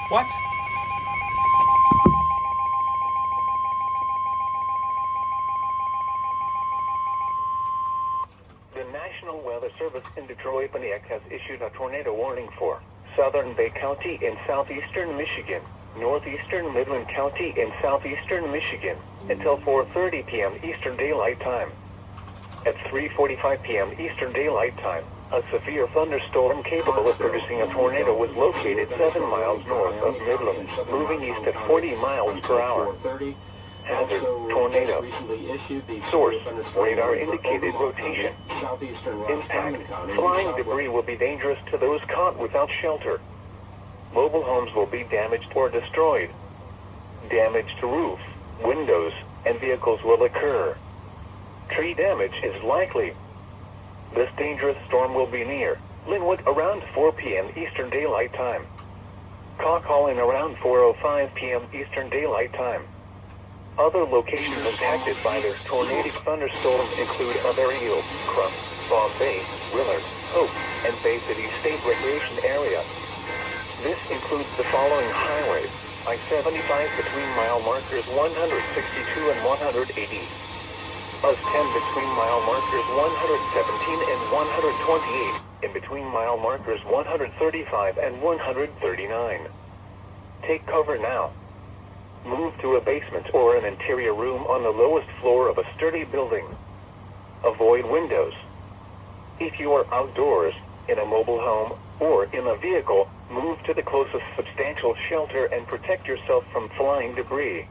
What? The National Weather Service in Detroit has issued a tornado warning for Southern Bay County in southeastern Michigan, northeastern Midland County in southeastern Michigan, until 4:30 p.m. Eastern Daylight Time. At 3:45 p.m. Eastern Daylight Time, a severe thunderstorm capable of producing a tornado was located 7 miles north of Midland, moving east at 40 miles per hour. Hazard, tornado. Source, radar indicated rotation. Impact, flying debris will be dangerous to those caught without shelter. Mobile homes will be damaged or destroyed. Damage to roof, windows, and vehicles will occur. Tree damage is likely. This dangerous storm will be near Linwood around 4 p.m. Eastern Daylight Time. Cockholin around 4:05 p.m. Eastern Daylight Time. Other locations impacted by this tornadic thunderstorm include Avario, Crum, Bombay, Willard, Hope, and Bay City State Recreation Area. This includes the following highways: I-75 between mile markers 162 and 180. US-10 between mile markers 117 and 128, in between mile markers 135 and 139. Take cover now. Move to a basement or an interior room on the lowest floor of a sturdy building. Avoid windows. If you are outdoors, in a mobile home, or in a vehicle, move to the closest substantial shelter and protect yourself from flying debris.